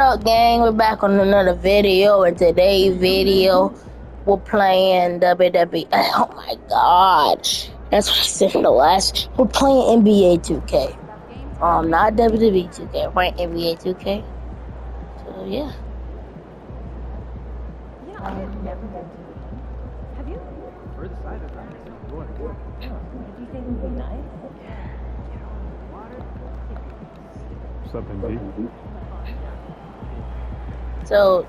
Up, gang? We're back on another video, and today's video we're playing WWE. Oh my god, that's what I said in the last. We're playing NBA 2K. Not WWE 2K. We're playing NBA 2K. So yeah. Have you? Heard the side of that. Do you think it would be nice? What's up, MD? So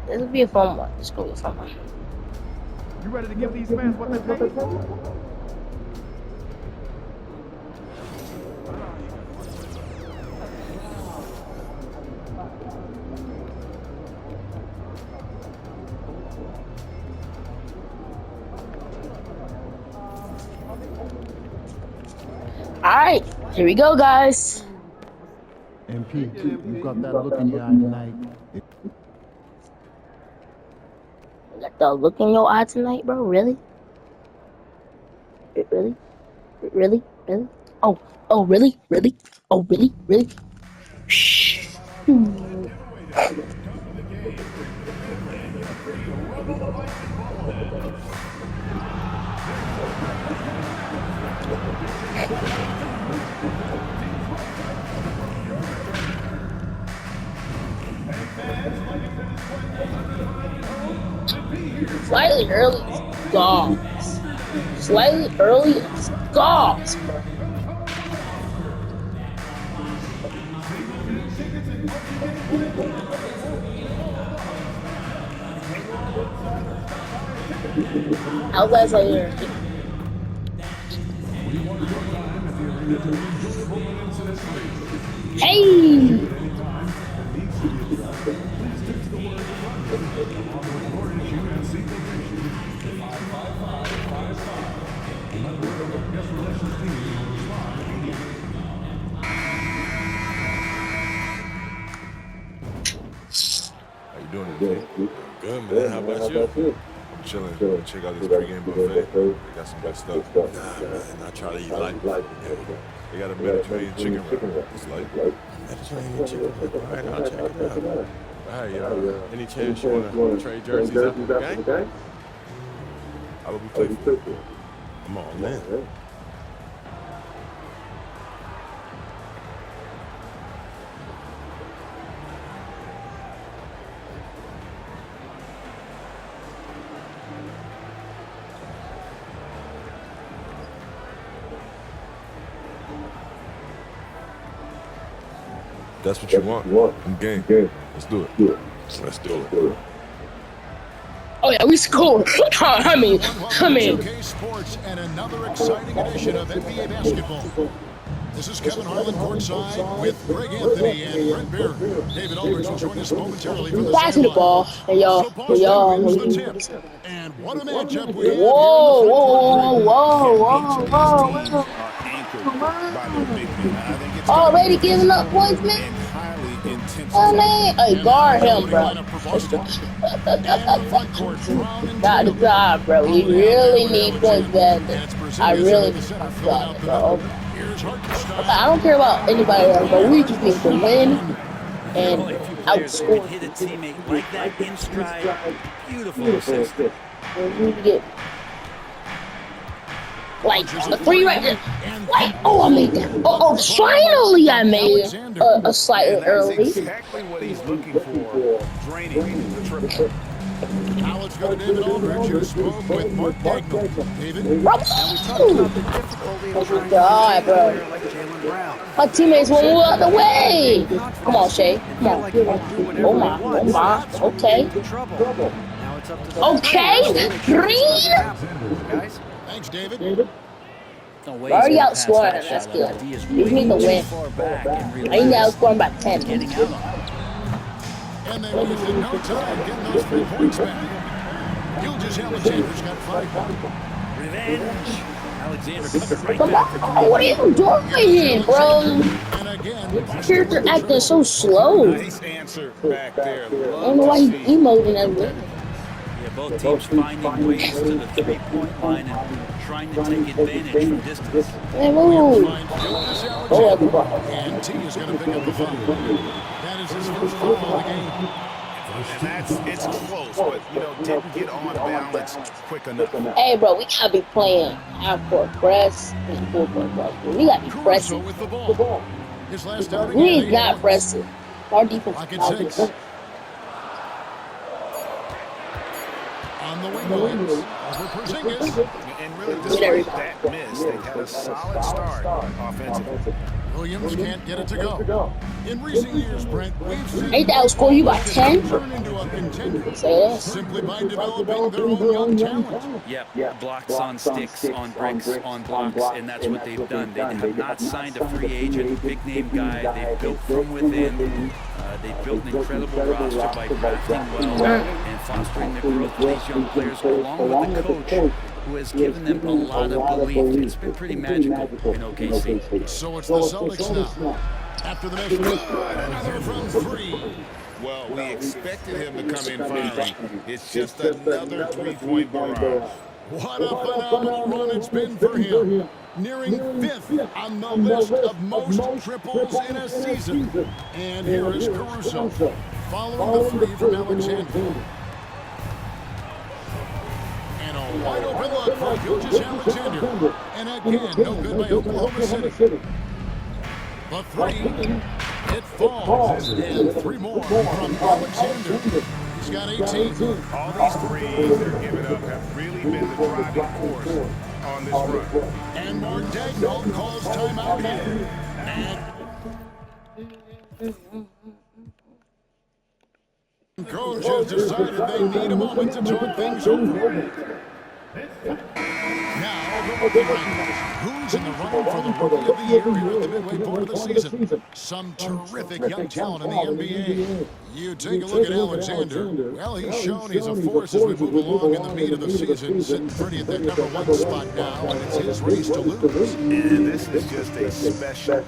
this will be a fun one. This will be a fun one. You ready to give these fans what they paid for? Alright, here we go, guys. MP, you got that look in your eye tonight. You got the look in your eye tonight, bro? Really? Really? Really? Really? Oh, really? Really? Oh, really? Really? Shh. Slightly early dogs. Slightly early dogs, bro. How last I hear? Hey! How you doing today? Good, man. How about you? Chilling. Check out this pregame buffet. They got some good stuff. Nah, man. I try to eat light. Yeah. They got a Mediterranean chicken wrap. It's light. Mediterranean chicken wrap. All right, I'll check it out. All right, any chance you want to trade jerseys after the game? How would we play for? I'm all in. That's what you want. I'm game. Let's do it. Let's do it. Oh yeah, we scored. I mean. 2K Sports and another exciting edition of NBA basketball. This is Kevin Harlan courtside with Greg Anthony and Brent Beard. David Aldridge will join us momentarily for the Passing the ball. Hey y'all. wins the tip. And what a matchup we have Whoa. Already giving up points, man. Oh man, hey, guard him, bro. Got the job, bro. We really need points back. I really need points back, bro. I don't care about anybody else, but we just need to win and outscore. Hit a teammate like that in stride. Beautiful assist. We need to get like a 3 right there. Like, I made that. Finally I made a slightly early. Exactly what he's looking for. Draining the triple. Now let's go to David Aldridge, who spoke with Mark Dagnall. David? Oh God, bro. My teammates won't move out the way. Come on, Shay. Come on. Oh my. Okay. Okay. Green. Thanks, David. Already outscoring him. That's good. We need to win. I need to outscore him by 10. And they wasted no time getting those 3 points back. Gilgeous-Alexander's got 5 points. Revenge. Alexander coming right What are you doing, bro? And again, Character acting so slow. Nice answer back there. I don't know why he's emoting that way. Yeah, both teams finding ways to the 3-point line and trying to take advantage from distance. Hey, move. Gilgeous-Alexander. Oh, And T is going to pick up the foul. that is his first foul of the game. And it's close, but, didn't get on balance quick enough. Hey, bro, we gotta be playing half-court press and full-court press. We gotta be Caruso pressing. with the ball. His last outing. We is not pressing. Our defense Pocket is six. not. On the wing lines, over Porzingis. And really, despite that miss, they had a solid start offensively. Williams can't get it to go. In recent years, Brent, we've seen Ain't that outscore you by 10? turn into a contender Say that. simply by developing their own young talent. Yep, blocks on sticks, on bricks, on blocks, and that's what they've done. They have not signed a free agent, big-name guy. They've built from within. They've built an incredible roster by drafting well and fostering the growth of these young players, along with the coach, who has given them a lot of belief. It's been pretty magical in OKC. So it's the Celtics now. After the measure, another from three. Well, we expected him to come in firing. It's just another three-point barrage. What a phenomenal run it's been for him. Nearing fifth on the list of most triples in a season. And here is Caruso, following the three from Alexander. And a wide open look for Gilgeous-Alexander. And again, no good by Oklahoma City. The three, it falls. And three more from Alexander. He's got 18. All these threes they're giving up have really been the driving force on this run. And Mordegno calls timeout here. And coach has decided they need a moment to talk things over. Now, the rookie rankings. Who's in the running for the Rookie of the Year here at the midway point of the season? Some terrific young talent in the NBA. You take a look at Alexander. Well, he's shown he's a force as we move along in the meat of the season. Sitting pretty at that number one spot now, and it's his race to lose. And this is just a special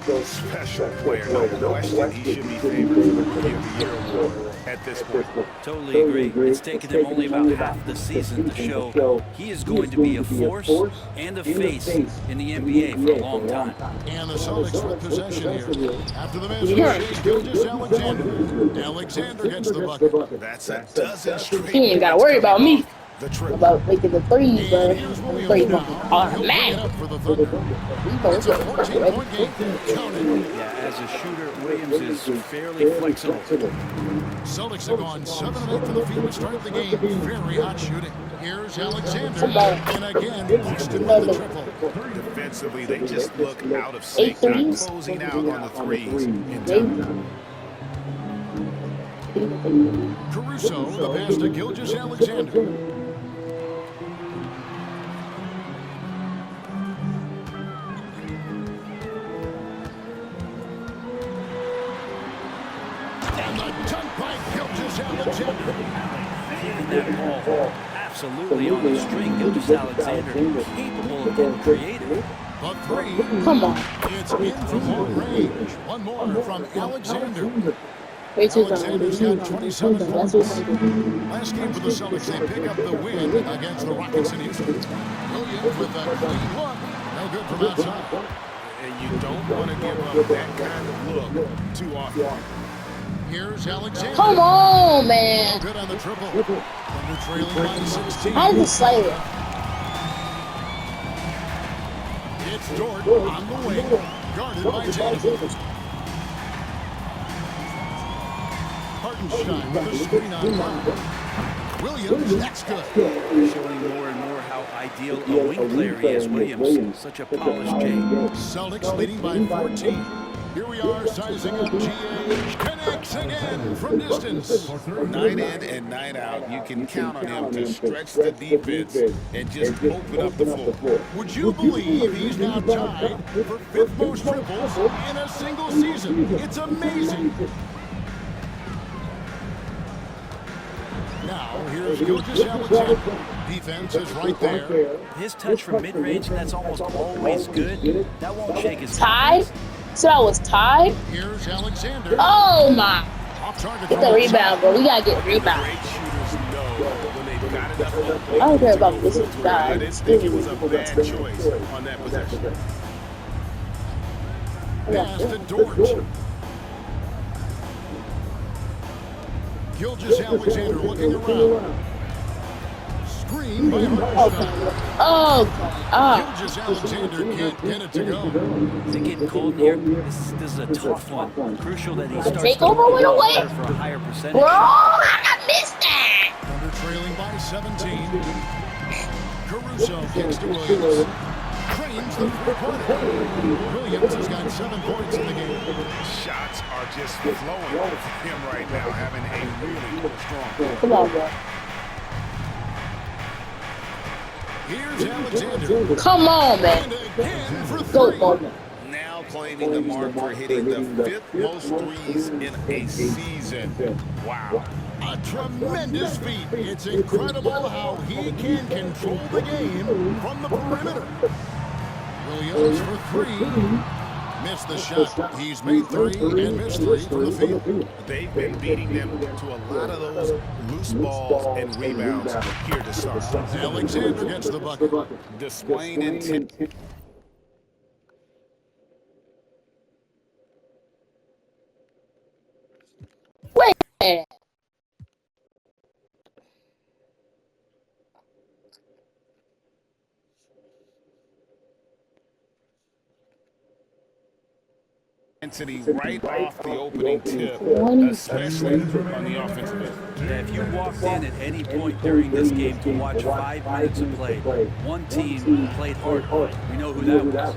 player. No question he should be favored for the Rookie of the Year award at this point. Totally agree. It's taken him only about half the season to show he is going to be a force and a face in the NBA for a long time. And the Celtics with possession here. After the measure, it's Gilgeous-Alexander. Alexander gets the bucket. That's a dozen straight. He ain't gotta worry about me. The triple. About making the threes, bro. And here's Williams Three now. points. He'll bring it Automatic. up for the Thunder. It's a 14-point game. Counted. Yeah, as a shooter, Williams is fairly flexible. Celtics have gone 7 of 8 from the field to start the game. Very hot shooting. Here's Alexander. And again, Houston with the triple. Defensively, they just look out of sync, 8 not threes. closing out on the threes in time. Caruso, the pass to Gilgeous-Alexander. And the dunk by Gilgeous-Alexander. Keeping that ball absolutely on the string. Gilgeous-Alexander capable of getting creative. The three. Come on. It's in from long range. One more from Alexander. Wait till Alexander's got 27 points. Last game for the Celtics, they pick up the win against the Rockets in Houston. Williams with a clean look. No good from outside. And you don't want to give up that kind of look too often. Here's Alexander. Come on, No man. good on the triple. Thunder trailing by 16. How did he slay it? It's Dort on the wing. Guarded by Tatum. Hartenstein with a screen on Brown. Williams, that's good. Showing more and more how ideal a wing player he is, Williams. Such a polished J. Celtics leading by 14. Here we are sizing up GH. Connects again from distance. 9 in and 9 out, you can count on him to stretch the defense and just open up the floor. Would you believe he's now tied for 5th most triples in a single season? It's amazing. Now, here's Gilgeous-Alexander. Defense is right there. His touch from mid-range, that's almost always good. That won't shake his Tied? So I was tied? Here's Alexander. Oh my. Off target. Get the rebound, bro. We gotta get rebound. Great shooters know when they've got enough. I don't care about this guy. I didn't think it was a bad choice on that possession. Pass to Dort. Gilgeous-Alexander looking around. Screen by Hartenstein. Oh, Gilgeous-Alexander can't get it to go. Is it getting cold in here? This is a tough one. Crucial that he starts Take to over with a water win. for a higher percentage. bro, I missed that. Thunder trailing by 17. Caruso kicks to Williams. Cranes the three-pointer. Williams has got 7 points in the game. Shots are just flowing for him right now, having a really strong game. Come on, bro. Here's Alexander. Come on, man. And again for Go, 3. Bowman. Now claiming the mark for hitting the 5th most threes in a season. Wow. A tremendous feat. It's incredible how he can control the game from the perimeter. Williams for 3. Missed the shot. He's made 3 and missed 3 from the field. They've been beating them to a lot of those loose balls and rebounds here to start. Alexander gets the bucket. Displaying intent. Wait a minute. Intensity right off the opening tip, especially on the offensive end. Yeah, if you walked in at any point during this game to watch 5 minutes of play, one team played hard. We know who that was.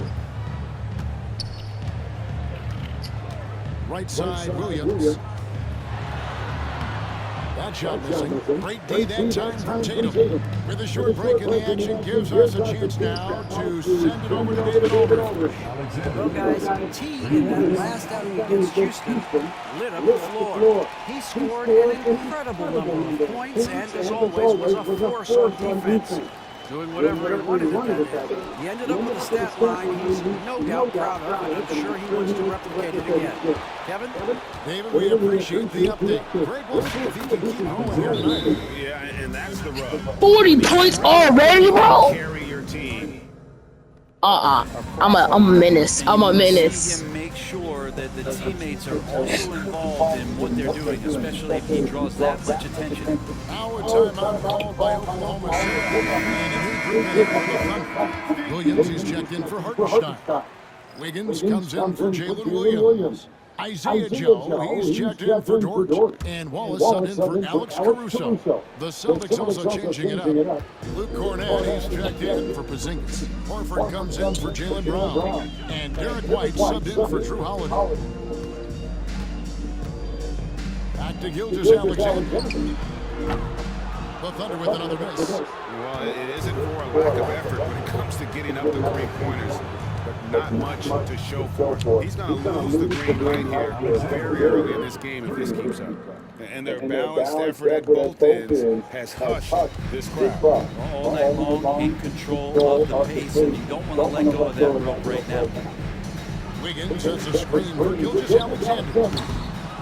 Right side, Williams. That shot missing. Great D that time from Tatum. With a short break in the action, gives us a chance now to send it over to David Aldridge. Well, guys, T in that last outing against Houston lit up the floor. He scored an incredible number of points and, as always, was a force on defense, doing whatever he wanted at that end. He ended up with a stat line he's no doubt proud of, and I'm sure he wants to replicate it again. Kevin? David, we appreciate the update. Greg, we'll see if he can keep going here tonight. Yeah, and that's the rub. 40 points already, bro? Carry your team. I'm a menace. I'm a See menace. him make sure that the teammates are also involved in what they're doing, especially if he draws that much attention. Now a timeout called by Oklahoma City. And a new group in for the Thunder. Williams is checked in for Hartenstein. Wiggins comes in for Jalen Williams. Isaiah Joe, he's checked in for Dort. And Wallace subbed in for Alex Caruso. The Celtics also changing it up. Luke Cornett, he's checked in for Porzingis. Horford comes in for Jaylen Brown. And Derek White subbed in for Drew Holiday. Back to Gilgeous-Alexander. The Thunder with another miss. Well, it isn't for a lack of effort when it comes to getting up the 3-pointers, but not much to show for it. He's going to lose the green right here very early in this game if this keeps up. And their balanced effort at both ends has hushed this crowd. All night long, in control of the pace, and you don't want to let go of that rope right now. Wiggins has a screen for Gilgeous-Alexander.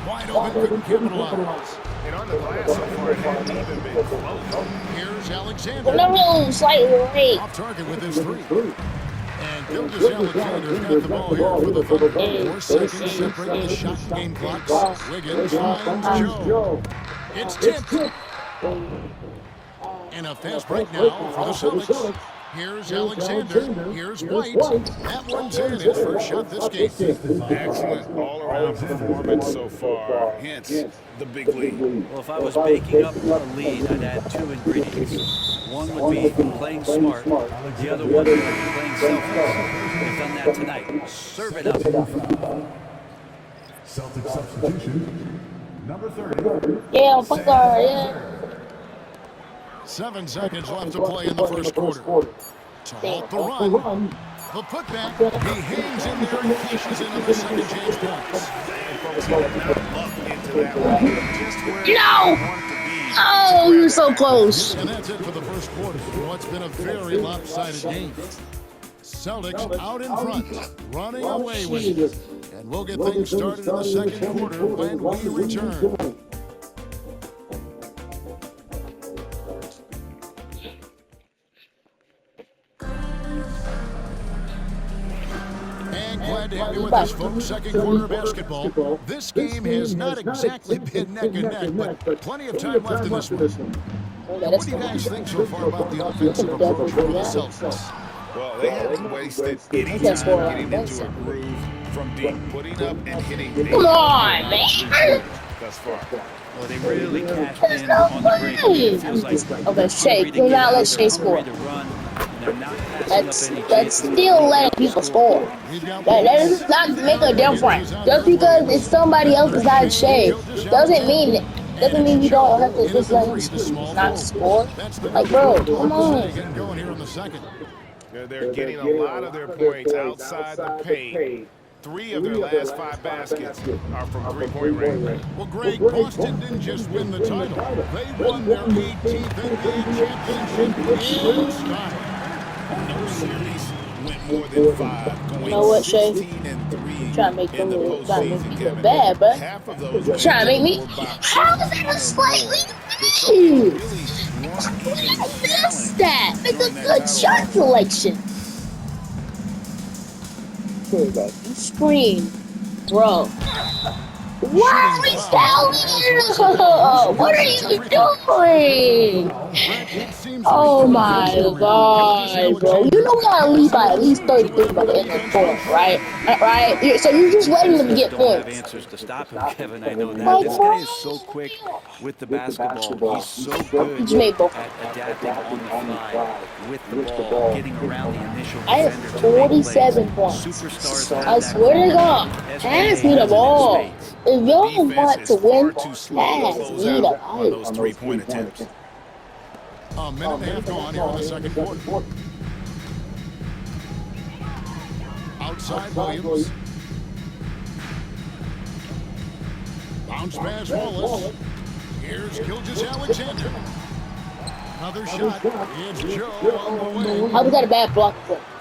Wide open, couldn't capitalize. And on the glass so far, it hasn't even been close. Here's Alexander. No, slightly late. Off target with his 3. And Gilgeous-Alexander's got the ball here for the Thunder. 4 seconds separate the shot and game clocks. Wiggins finds Joe. It's tipped. And a fast break now for the Celtics. Here's Alexander. Here's White. That one's in. His first shot this game. Excellent all-around performance so far. Hence the big lead. Well, if I was baking up a lead, I'd add 2 ingredients. One would be playing smart. The other one would be playing selfless. They've done that tonight. Serve it up. Celtic substitution. Number 30. Yeah, fuck her, yeah. 7 seconds left to play in the first quarter. To halt the run. The putback. He hangs in there and cashes in on the second chance points. No! Oh, you're so close. And that's it for the first quarter. What's been a very lopsided game. Celtics out in front, running away with it. And we'll get things started in the second quarter when we return. And glad to have you with us, folks. Second quarter of basketball. This game has not exactly been neck and neck, but plenty of time left in this one. Now, what do you guys think so far about the offensive approach for the Celtics? Well, they haven't wasted any time getting into a groove from deep, putting up and hitting big Come on, man. thus far. Well, they really cashed in on the break. It feels like Okay, Shea, do not let Shea score. That's still letting people score. That does not make a difference. Just because it's somebody else besides Shea doesn't mean we don't have to just let him not score. Like, bro, come on. They're getting a lot of their points outside the paint. 3 of their last 5 baskets are from three-point range. Well, Greg, Boston didn't just win the title. They won their 18th NBA championship in style. No series went more than 5, going You know what, Shea? 16-3 Trying to make in the me postseason, feel Kevin. bad, but Half of those trying to make me. wins were by How is that a slightly really lead? weren't even That's that. It's a good shot selection. You scream, bro. What are we selling? What are you doing? Oh my god, bro. You know we gotta lead by at least 33 by the end of the fourth, right? Right? So you're just letting them get don't have points. answers to stop him, Kevin. I know that. This guy is so quick with the basketball. He's so good Just made both. at adapting on the fly with the ball, getting around the initial I have defender to make 47 plays. points. Superstars have I that swear to God, quality. pass SGA me the has it in ball. spades. If y'all Defense want is to win, far too slow to pass close me the out on those ball. three-point attempts. A minute and a half gone here in the second quarter. Outside Williams. Bounce pass Wallace. Here's Gilgeous-Alexander. Another shot. It's Joe on the wing. How was that a bad block?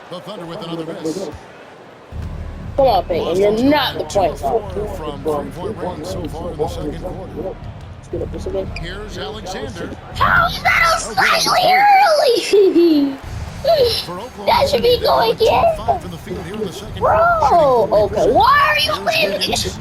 The Thunder with another miss. Come on, Peyton. You're not the point guard. 4 from three-point range so far in the second quarter. Let's get up this again. Here's Alexander. How is that a slightly early? For Oklahoma That should be City, going they're top in. 5 in the field here in the second Bro, quarter. okay. Why are you leaving it?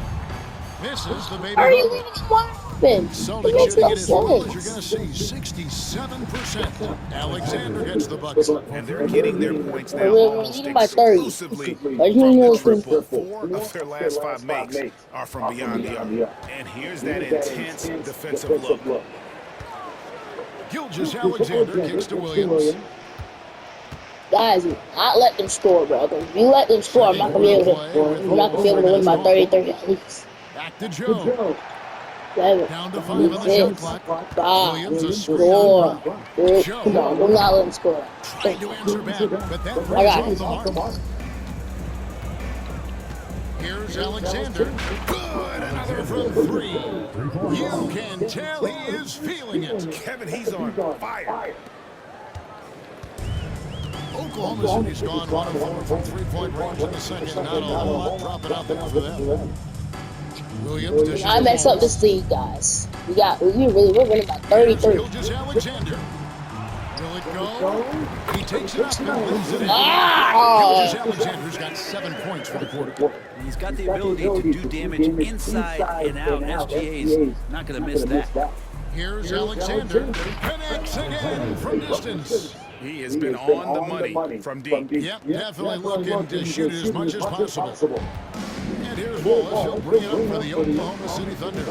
Misses the baby. Why are you leaving it wide open? Celtics It makes shooting no it as well as you're sense. going to see 67%. Alexander gets the bucket. And they're getting their points now We're almost leading by 30. exclusively But he from the knows triple. the- 4 of their last 5 makes are from beyond the arc. And here's that intense defensive look. Gilgeous-Alexander kicks to Williams. Guys, not let them score, bro. If you let them score, I'm not gonna be able to. We're not gonna be able to win by 30 at least. Back to Joe. Seven. Down to 5 on the shot clock. God, Williams a screen score. on top. Dude, come on, do not let them score. Trying to answer back, but that I brings got off it. the mark. Here's Alexander. Good, another from 3. You can tell he is feeling it. Kevin, he's on fire. Oklahoma City's gone 1 of 4 from three-point range in the second. Not a whole lot dropping out there for them. Williams dishes I messed the up this league, guys. We're winning by 33. Gilgeous-Alexander. Will it go? He takes it up and leaves it in. Ah! Gilgeous-Alexander's got 7 points for the quarter. He's got the ability to do damage inside and out. SGA's not going to miss that. Here's Alexander. Connects again from distance. He has been on the money from deep. Yep, definitely looking to shoot it as much as possible. And here's Wallace. He'll bring it up for the Oklahoma City Thunder.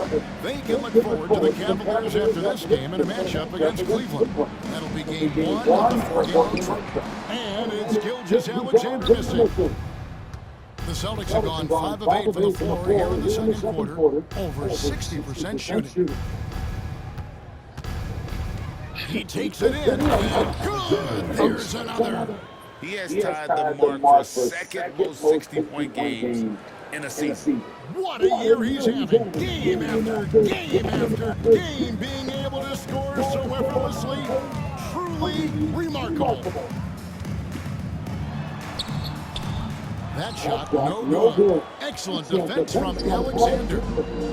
They can look forward to the Cavaliers after this game in a matchup against Cleveland. That'll be game 1 of the 4-game trip. And it's Gilgeous-Alexander missing. The Celtics have gone 5 of 8 for the floor here in the second quarter. Over 60% shooting. He takes it in. And good. There's another. He has tied the mark for second most 60-point games in a season. What a year he's having. Game after game after game, being able to score so effortlessly. Truly remarkable. That shot, no good. Excellent defense from Alexander.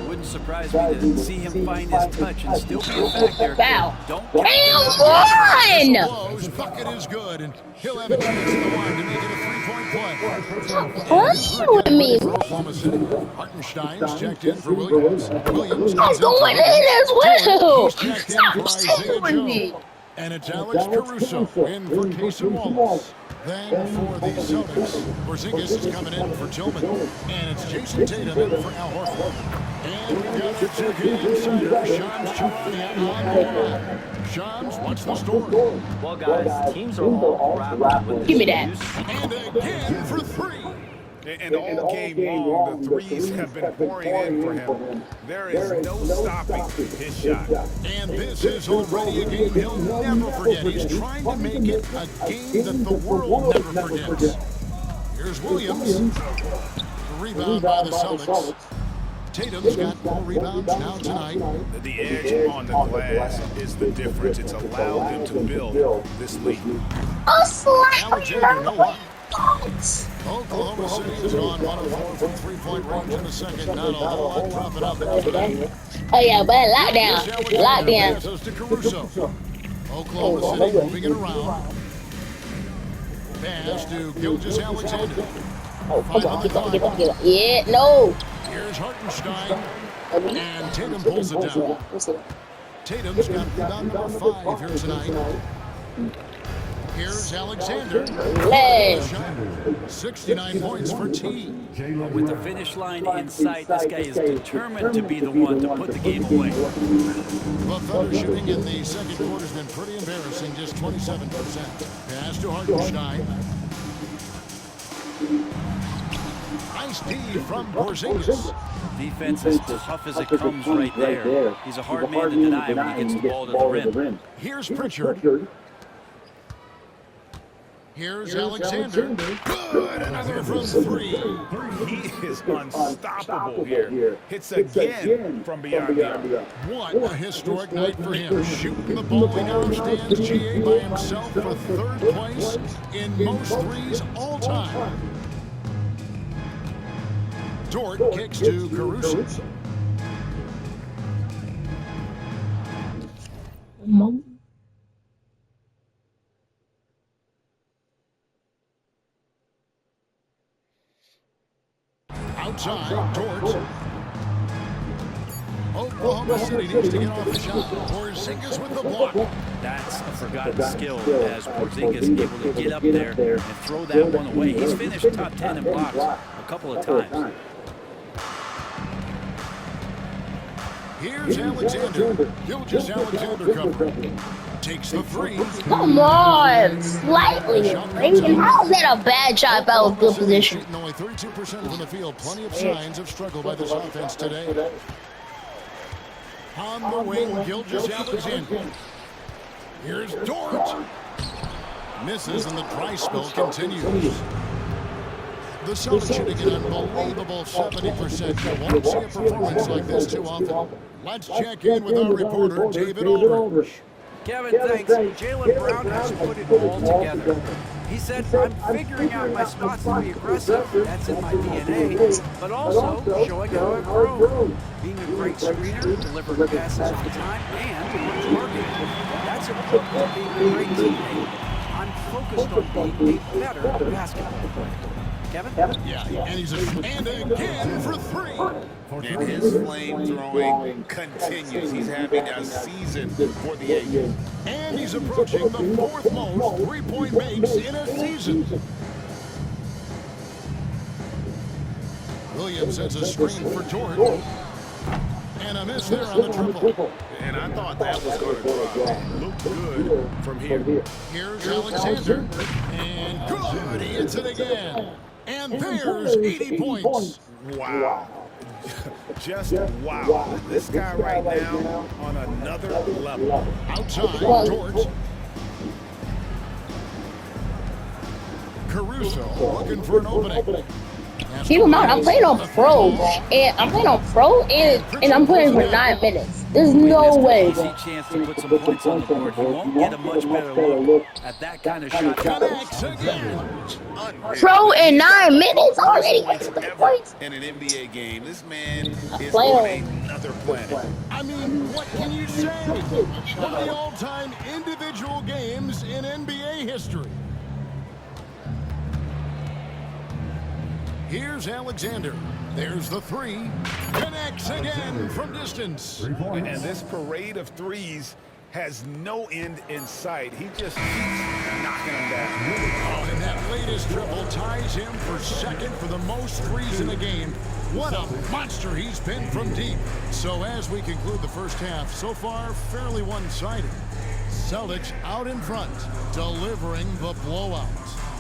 Wouldn't surprise me to see him find his touch and still be a factor. Foul. Don't Come Whistle on! blows, bucket is good, and he'll have a chance at the line to make it a three-point play. Playing with me. For Oklahoma City. Hartenstein's checked in for Williams. Williams I'm gets going inside. in as well. He's checked in for Stop Isaiah playing with me. Joe. And it's Alex Caruso in for Casey Wallace. Then for the Celtics, Porzingis is coming in for Tillman. And it's Jason Tatum in for Al Horford. And we've got our two-game insider, Shams Charania, on the line. Shams, what's the story? Well, guys, teams are all grappling with Give me this that. use. And again for three. And all game long, the threes have been pouring in for him. There is no stopping his shot. And this is already a game he'll never forget. He's trying to make it a game that the world never forgets. Here's Williams. Rebound by the Celtics. Tatum's got 4 rebounds now tonight. The edge on the glass is the difference. It's allowed them to build this lead. A slight. Alexander, no luck. Oklahoma City is on 1 of 4 from three-point range in the second. Not a whole lot dropping out there today. Oh yeah, but lockdown. Lockdown. Passes to Caruso. Oklahoma City moving it around. Pass to Gilgeous Alexander. 5 on the clock. Yeah, no. Here's Hartenstein. And Tatum pulls it down. Tatum's got rebound number 5 here tonight. Here's Alexander. Hey. 69 points for T. With the finish line in sight, this guy is determined to be the one to put the game away. The Thunder shooting in the second quarter has been pretty embarrassing, just 27%. Pass to Hartenstein. Nice D from Porzingis. Defense is tough as it comes right there. He's a hard man to deny when he gets the ball to the rim. Here's Pritchard. Here's Alexander. Good, another from 3. He is unstoppable here. Hits again from beyond the arc. What a historic night for him. Shooting the ball, he now stands GA by himself for 3rd place in most threes all time. Dort kicks to Caruso. Outside, Dort. Oklahoma City needs to get off the shot. Porzingis with the block. That's a forgotten skill as Porzingis able to get up there and throw that one away. He's finished top 10 in blocks a couple of times. Here's Alexander. Gilgeous Alexander cover. Takes the 3. Come on, slightly. How's that a bad shot? That was good position. Shooting only 32% from the field. Plenty of signs of struggle by this offense today. On the wing, Gilgeous Alexander. Here's Dort. Misses and the dry spell continues. The Celtics shooting an unbelievable 70%. You won't see a performance like this too often. Let's check in with our reporter, David Aldridge. Kevin thinks Jaylen Brown has put it all together. He said, I'm figuring out my spots to be aggressive. That's in my DNA. But also showing how I've grown. Being a great screener, delivering passes on time, and working. That's important to being a great teammate. I'm focused on being a better basketball player. Kevin? Yeah, and he's and again for 3. And his flame throwing continues. He's having a season for the Aggies. And he's approaching the 4th most three-point makes in a season. Williams sends a screen for Dort. And a miss there on the triple. And I thought that was going to drop. Looked good from here. Here's Alexander. And good, he hits it again. And there's 80 points. Wow. Just wow. This guy right now on another level. Outside, Dort. Caruso looking for an opening. Keep in mind, I'm playing on pro, and I'm I'm playing for 9 minutes. There's no way. Easy chance to put some points on the board. He won't get a much better look at that kind of shot. Connects again. Pro in 9 minutes already. Points. In an NBA game, this man is playing. on another planet. I mean, what can you say? One of the all-time individual games in NBA history. Here's Alexander. There's the three. Connects again from distance. And this parade of threes has no end in sight. He just keeps knocking them down. Oh, and that latest triple ties him for second for the most threes in a game. What a monster he's been from deep. So as we conclude the first half, so far fairly one-sided. Celtics out in front, delivering the blowout.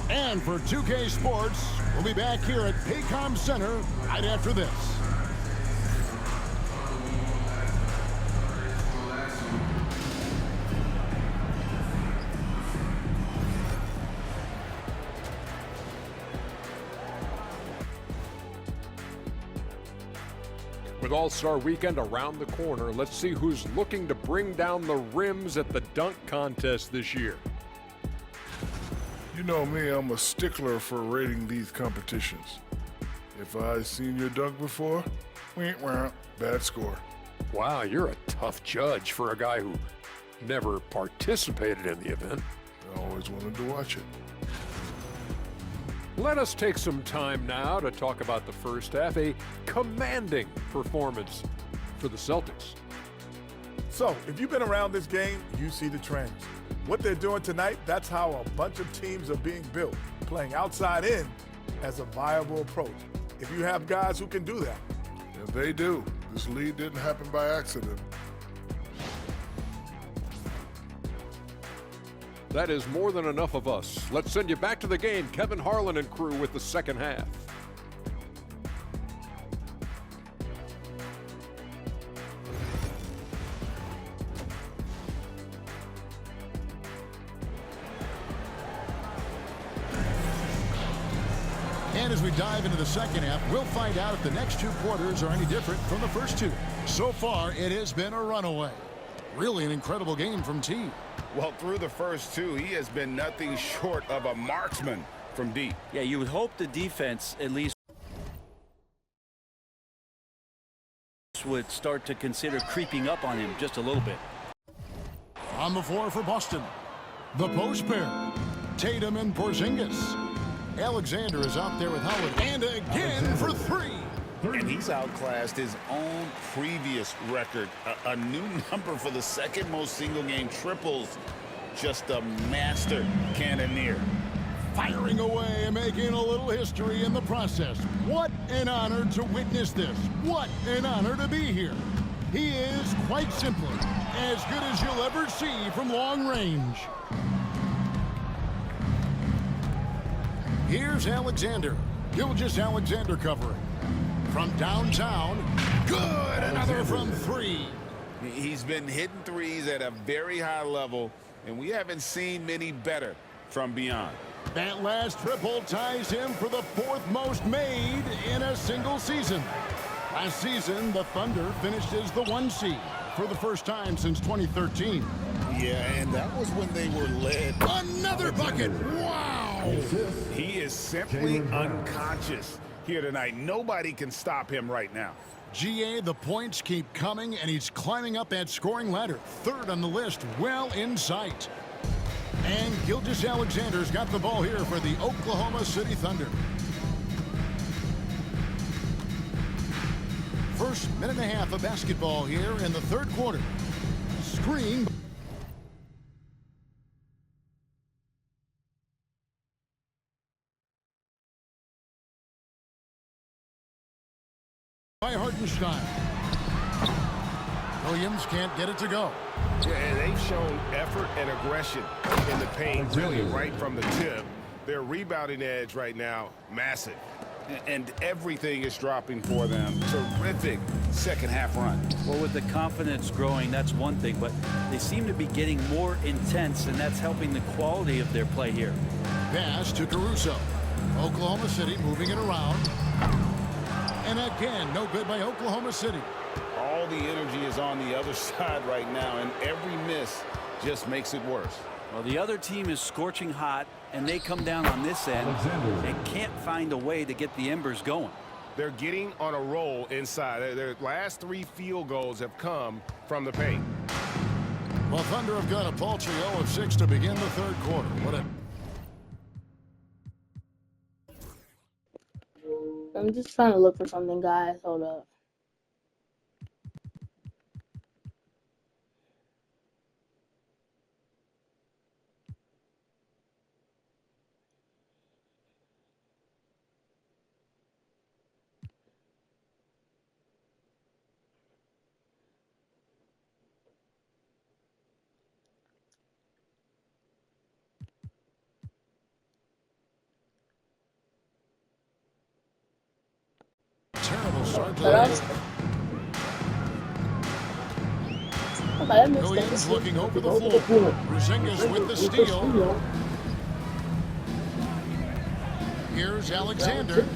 And for 2K Sports, we'll be back here at Paycom Center right after this. With All-Star Weekend around the corner, let's see who's looking to bring down the rims at the dunk contest this year. You know me, I'm a stickler for rating these competitions. If I've seen your dunk before, bad score. Wow, you're a tough judge for a guy who never participated in the event. I always wanted to watch it. Let us take some time now to talk about the first half, a commanding performance for the Celtics. So, if you've been around this game, you see the trends. What they're doing tonight, that's how a bunch of teams are being built, playing outside in as a viable approach. If you have guys who can do that. And they do. This lead didn't happen by accident. That is more than enough of us. Let's send you back to the game. Kevin Harlan and crew with the second half. And as we dive into the second half, we'll find out if the next two quarters are any different from the first two. So far, it has been a runaway. Really an incredible game from T. Well, through the first two, he has been nothing short of a marksman from deep. Yeah, you would hope the defense at least would start to consider creeping up on him just a little bit. On the floor for Boston, the post pair, Tatum and Porzingis. Alexander is out there with Howard, and again for three. And he's outclassed his own previous record. A new number for the second most single-game triples. Just a master cannoneer. Firing away and making a little history in the process. What an honor to witness this. What an honor to be here. He is, quite simply, as good as you'll ever see from long range. Here's Alexander. Gilgeous-Alexander covering. From downtown, good, another from three. He's been hitting threes at a very high level, and we haven't seen many better from beyond. That last triple ties him for the fourth most made in a single season. Last season, the Thunder finished as the 1 seed for the first time since 2013. Yeah, and that was when they were led. Another bucket, wow! He is simply unconscious here tonight. Nobody can stop him right now. GA, the points keep coming, and he's climbing up that scoring ladder. Third on the list, well in sight. And Gilgeous-Alexander's got the ball here for the Oklahoma City Thunder. First minute and a half of basketball here in the third quarter. Screen by Hartenstein. Williams can't get it to go. Yeah, they've shown effort and aggression in the paint, really right from the tip. Their rebounding edge right now, massive. And everything is dropping for them. Terrific second half run. Well, with the confidence growing, that's one thing, but they seem to be getting more intense, and that's helping the quality of their play here. Pass to Caruso. Oklahoma City moving it around. And again, no good by Oklahoma City. All the energy is on the other side right now, and every miss just makes it worse. Well, the other team is scorching hot, and they come down on this end and can't find a way to get the embers going. They're getting on a roll inside. Their last 3 field goals have come from the paint. Well, Thunder have got a paltry 0 of 6 to begin the third quarter. I'm just trying to look for something, guys. Hold up. Terrible start to Hello? the Okay, I missed Williams that. looking over the floor. Porzingis with the steal. Here's Alexander.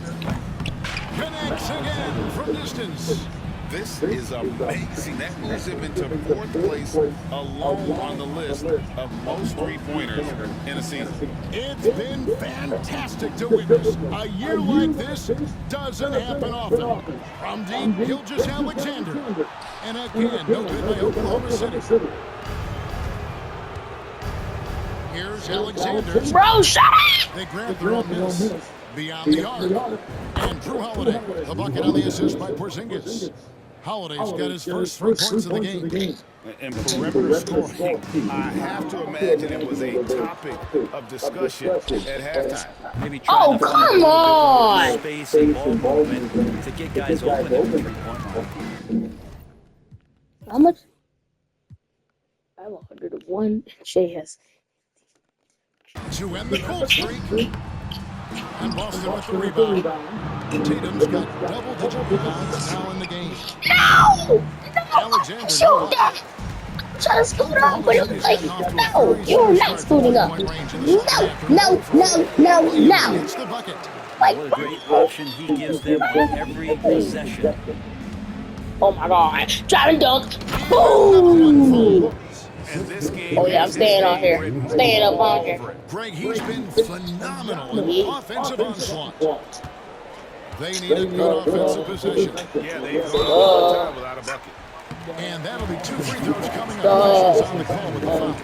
Connects again from distance. This is amazing. That moves him into 4th place alone on the list of most 3-pointers in a season. It's been fantastic to witness. A year like this doesn't happen often. From deep, Gilgeous-Alexander. And again, no good by Oklahoma City. Here's Alexander. Bro, shut up! They grab their own miss. Beyond the arc. And Drew Holiday, the bucket on the assist by Porzingis. Holiday's got his first 3 points of the game. And perimeter scoring, I have to imagine it was a topic of discussion at halftime. Maybe Oh, come on! Space and ball movement to get guys open at the 3-point line. How much? I have 101. Shay has. To end the cold streak. And Boston with the rebound. Tatum's got double-digit rebounds now in the game. No! Alexander, Shoot that! I'm trying to scoot up, but it was like, no, you're not scooting up. No. It's the bucket. Like, What a great option he gives them on every possession. oh my God. Driving dunk. Boom! And this game Oh yeah, I'm staying on here. Staying up on here. Greg, he's been phenomenal in offensive onslaught. They need a good offensive possession. Yeah, they've gone a long time without a bucket. And that'll be 2 free throws coming up. On the call with the fouls.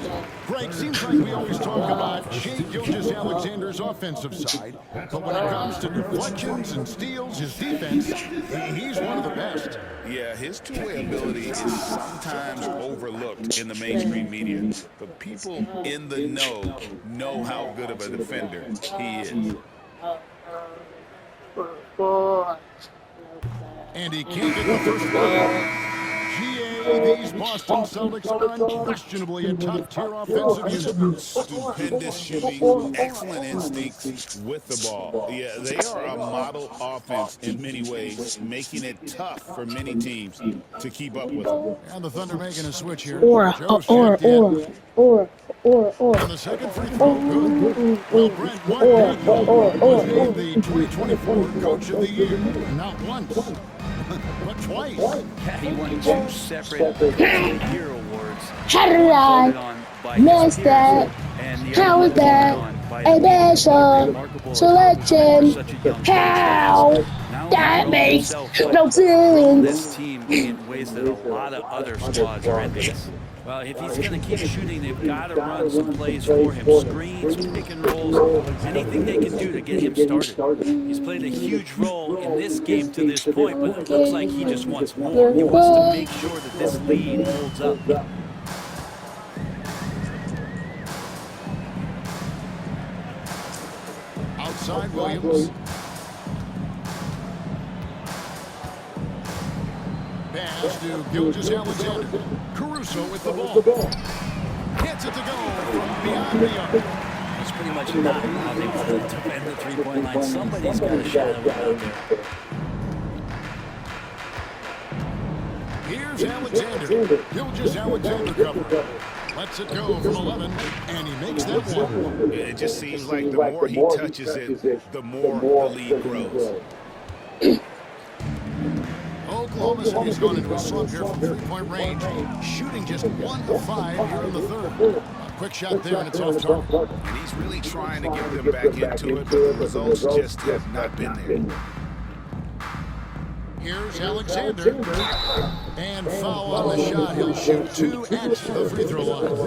Greg, seems like we always talk about Shai Gilgeous-Alexander's offensive side, but when it comes to deflections and steals, his defense, he's one of the best. Yeah, his two-way ability is sometimes overlooked in the mainstream media, but people in the know how good of a defender he is. And he can't get the first one. GA, these Boston Celtics unquestionably a top-tier offensive unit. Stupendous shooting, excellent instincts with the ball. Yeah, they are a model offense in many ways, making it tough for many teams to keep up with them. And the Thunder making a switch here. Or. On the second free throw, good. Well, Brent, what was named the 2024 Coach of the Year? Not once, but twice. Yeah, he won 2 separate year awards. How did I miss that? How is that a national selection? How? That makes no sense. This team in ways that a lot of other squads are envious. Well, if he's going to keep shooting, they've got to run some plays for him. Screens, pick and rolls, anything they can do to get him started. He's played a huge role in this game to this point, but it looks like he just wants more. He wants to make sure that this lead holds up. Outside Williams. Pass to Gilgeous-Alexander. Caruso with the ball. Gets it to go from beyond the arc. It's pretty much not how they want to defend the 3-point line. Somebody's got a shadow out there. Here's Alexander. Gilgeous-Alexander cover. Lets it go from 11, and he makes that one. It just seems like the more he touches it, the more the lead grows. Oklahoma City's gone into a slump here from three-point range, shooting just 1 of 5 here in the third. A quick shot there, and it's off target. And he's really trying to get them back into it, but the results just have not been there. Here's Alexander. And foul on the shot. He'll shoot 2 at the free throw line.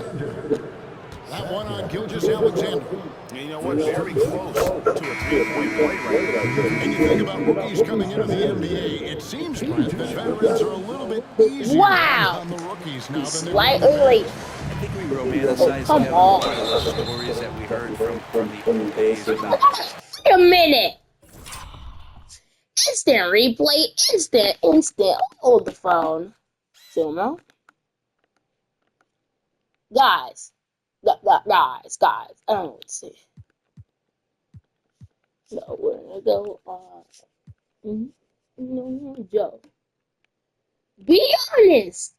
That one on Gilgeous-Alexander. And you know what? Very close to a three-point play right there. And you think about rookies coming into the NBA, it seems, Brent, that veterans are a little bit easier on the rookies now than they Slightly late. I think we romanticize Come a on. lot of the stories that we heard from the old days about. Wait a minute. Instant replay. Instant. Hold the phone. Sumo. Guys. Guys. I don't want to see. So we're gonna go on. Joe. Be honest.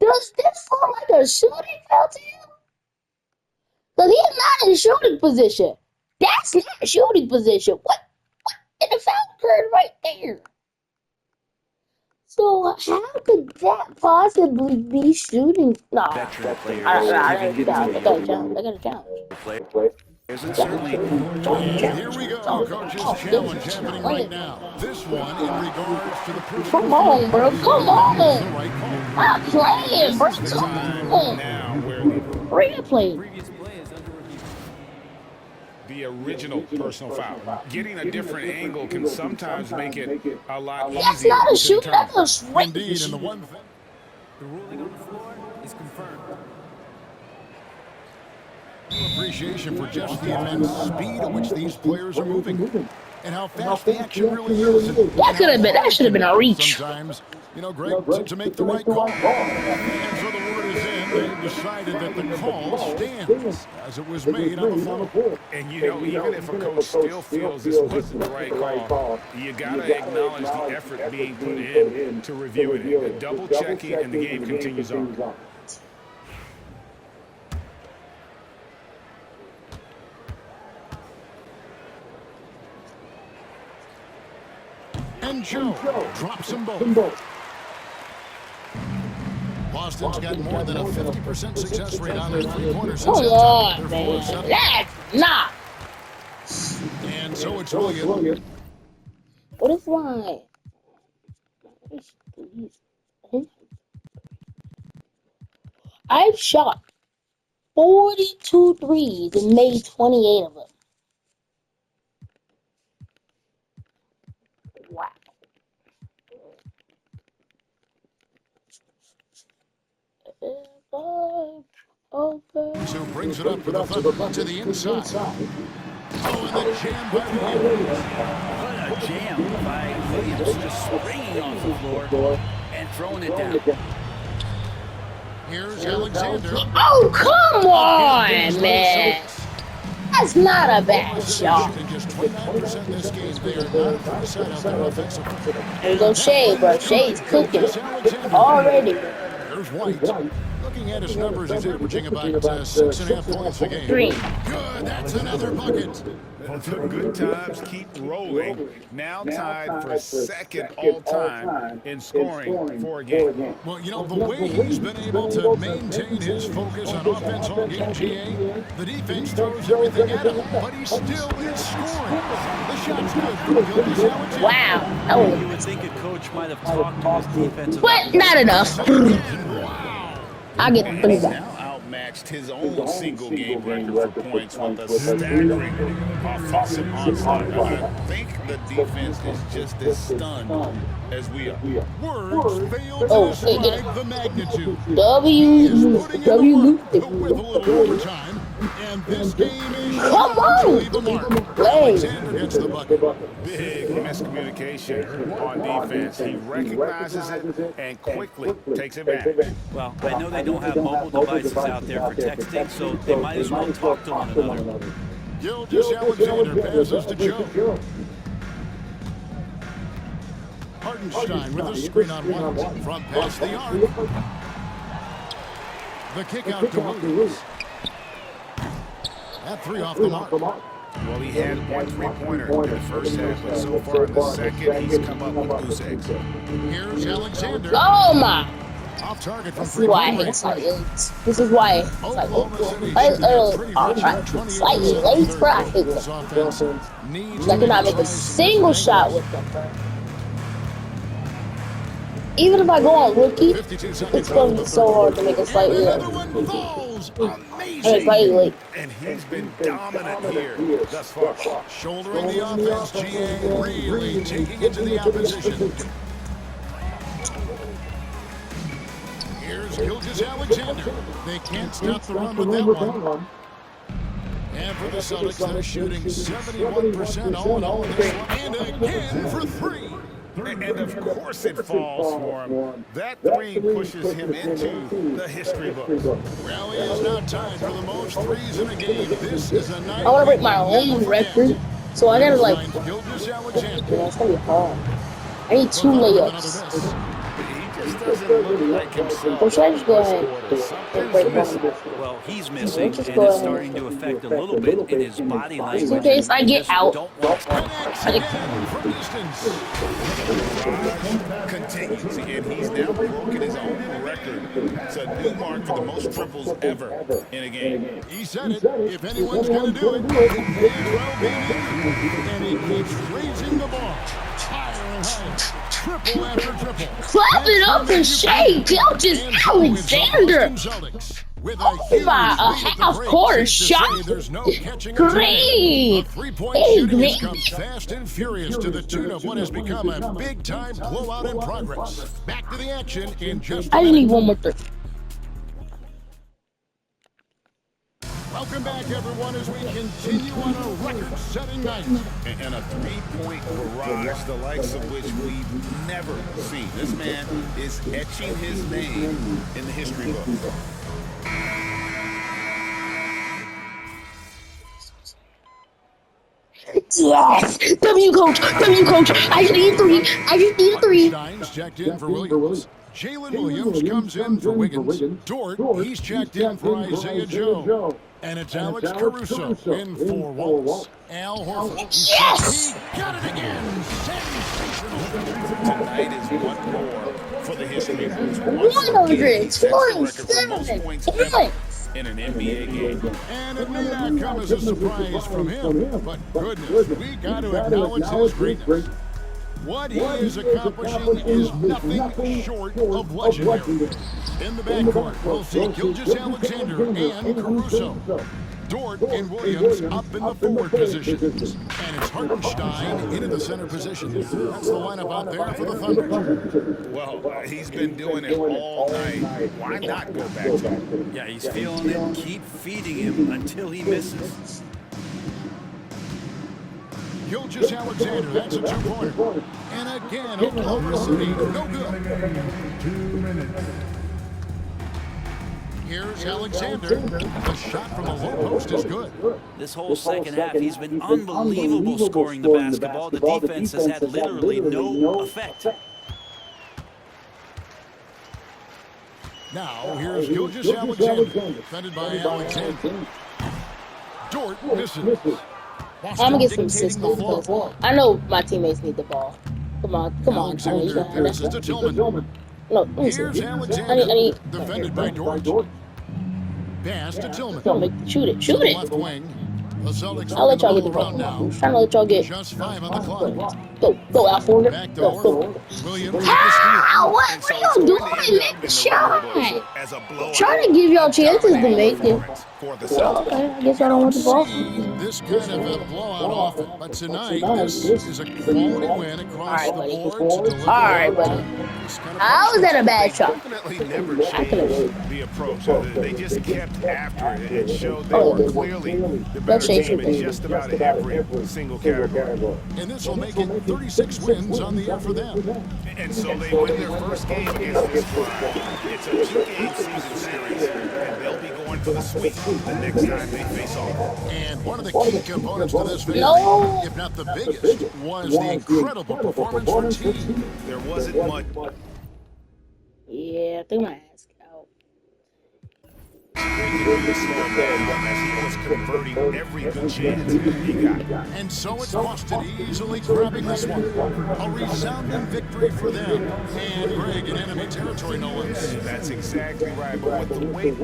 Does this look like a shooting foul to you? Because he's not in shooting position. That's not shooting position. What in the foul occurred right there? So how could that possibly be shooting? Nah. Veteran players. I got a challenge. And certainly, Here we go. Coach's challenge happening right now. This one in regards to the person. Come on, bro. Come on. The right call. I'm playing, bro. Come on. now where the Replay. original personal foul. Getting a different angle can sometimes make it a lot easier. That's not a to shoot. determine. That's a straight Indeed, and the one thing. The ruling on the floor is confirmed. Appreciation for just the immense speed at which these players are moving, and how fast the action really is. That should have been a reach. Sometimes, you know, Greg, to make the right call. And so the word is in. They decided that the call stands as it was made on the floor. And you know, even if a coach still feels this wasn't the right call, you gotta acknowledge the effort being put in to review it. The double checking, and the game continues on. And Joe drops them both. Boston's got more than a 50% success rate on their three-pointers since Come on, man. That's not. And so it's Williams. What is why? I've shot 42 threes and made 28 of them. So brings it up for the Thunder to the inside. Oh, and the jam by Williams. What a jam by Williams, just springing off the floor and throwing it down. Here's Alexander. Oh, come on, man. That's not a bad shot. Just 29% this game. They are not a free side out there offensively. There goes Shea, bro. Shea's cooking already. There's White. Looking at his numbers, he's averaging about 6.5 points a game. Three. Good, that's another bucket. The good times keep rolling. Now tied for second all-time in scoring for a game. Well, you know, the way he's been able to maintain his focus on offense all game, GA, the defense throws everything at him, but he still is scoring. The shot's good for Gilgeous-Alexander. Wow. You would think a coach might have talked to his defensive. But not enough. I get the three back. Now outmatched his own single-game record for points with a staggering offensive onslaught. I think the defense is just as stunned as we are. Words fail to describe the magnitude. W. With a little overtime, and this game is Come on. the mark. Play. Alexander gets the bucket. Big miscommunication on defense. He recognizes it and quickly takes advantage. Well, I know they don't have mobile devices out there for texting, so they might as well talk to one another. Gilgeous-Alexander passes to Joe. Hartenstein with a screen on one. From past the arc. The kick out to Williams. That three off the mark. Well, he had one three-pointer in the first half, but so far in the second, he's come up with goose eggs. Here's Alexander. Oh my! Off target from This is why I hate slightly late. This is why it's like slightly late, bro. I hate them. I cannot make a single shot with them, bro. Even if I go on rookie, it's going to be so hard to make a slightly late. Slightly late. And he's been dominant here thus far. Shouldering the offense, GA really taking it to the opposition. Here's Gilgeous-Alexander. They can't stop the run with that one. And for the Celtics, they're shooting 71% all in all in this one. And again for three. And of course it falls for him. That three pushes him into the history books. Well, he is now tied for the most threes in a game. This is a night. I want to break my own record, so I gotta like. Gilgeous-Alexander. It's gonna be hard. I need 2 layups. He just doesn't look like himself. Or should I just go ahead and break one? Well, he's missing, and it's starting to affect a little bit in his body language. In case I get out. Continues, and he's now broken his own record. It's a new mark for the most triples ever in a game. He said it. If anyone's going to do it, it may as well be him. And he keeps raising the ball higher and higher. Triple after triple. Clap it up and shake, Gilgeous-Alexander. Oh my, a half-court shot. Great. Hey, great. Fast and furious to the tune of what has become a big-time blowout in progress. Back to the action in just a I minute. need one more thing. Welcome back, everyone, as we continue on a record-setting night. And a three-point barrage, the likes of which we've never seen. This man is etching his name in the history book. Yes! W coach! W coach! I just need a 3! I just need a 3! Steins checked in for Williams. Jalen Williams comes in for Wiggins. Dort, he's checked in for Isaiah Joe. And it's Alex Caruso in for Waltz. Al Horford. Yes! He got it again. Sensational. Tonight is one more for the history books. 147 points! In an NBA game. And it may not come as a surprise from him, but goodness, we got to acknowledge his greatness. What he is accomplishing is nothing short of legendary. In the backcourt, we'll see Gilgeous-Alexander and Caruso. Dort and Williams up in the forward positions. And it's Hartenstein into the center position. That's the lineup out there for the Thunder. Well, he's been doing it all night. Why not go back to him? Yeah, he's feeling it. Keep feeding him until he misses. Gilgeous-Alexander, that's a two-pointer. And again, Oklahoma City, no good. 2 minutes. Here's Alexander. The shot from the low post is good. This whole second half, he's been unbelievable scoring the basketball. The defense has had literally no effect. Now, here's Gilgeous-Alexander, defended by Alexander. Dort misses. I'm gonna get some systems because I know my teammates need the ball. Come on. Alexander passes to Tillman. No, let me see. Here's I Alexander, need. defended by Dort. Pass to Tillman. Shoot it. Left wing. The Celtics I'll let y'all get the run ball. now. I'm trying to let y'all get. Just 5 on the clock. Go out for it. Back to Go. Horford. Williams. How? What are y'all doing? Make the shot. Trying to give y'all chances to make it. Okay, I guess I don't want the ball. This kind of a blowout often, but tonight this is a quality win across the board to deliver. All right, buddy. How was that a bad shot? Definitely never changed the approach. They just kept after it. It showed they were clearly the better team in just about every single category. And this will make it 36 wins on the year for them. And so they win their first game against this squad. It's a 2-game season series, and they'll be going for the sweep the next time they face off. And one of the key components to this victory, if not the biggest, was the incredible performance from team. There wasn't much. Yeah, I think my ass out. they could really slow him down as he was converting every good chance he got. And so it's Boston easily grabbing this one. A resounding victory for them. And Greg in enemy territory, no less. That's exactly right. But with the way...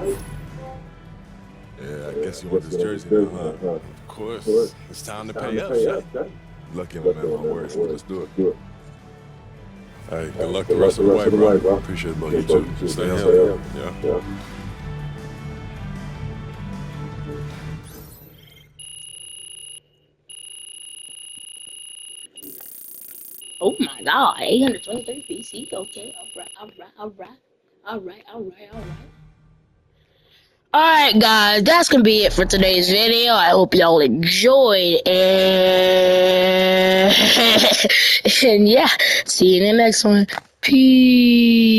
Yeah, I guess you want this jersey now, huh? Of course. It's time to pay up, Shay. Lucky I'm at my word, so let's do it. All right, good luck the rest of the way, bro. Appreciate it, bro. You too. Stay healthy. Yeah. Oh my God, 823 PC. Okay, all right. Alright guys, that's gonna be it for today's video. I hope y'all enjoyed and yeah, see you in the next one. Peace.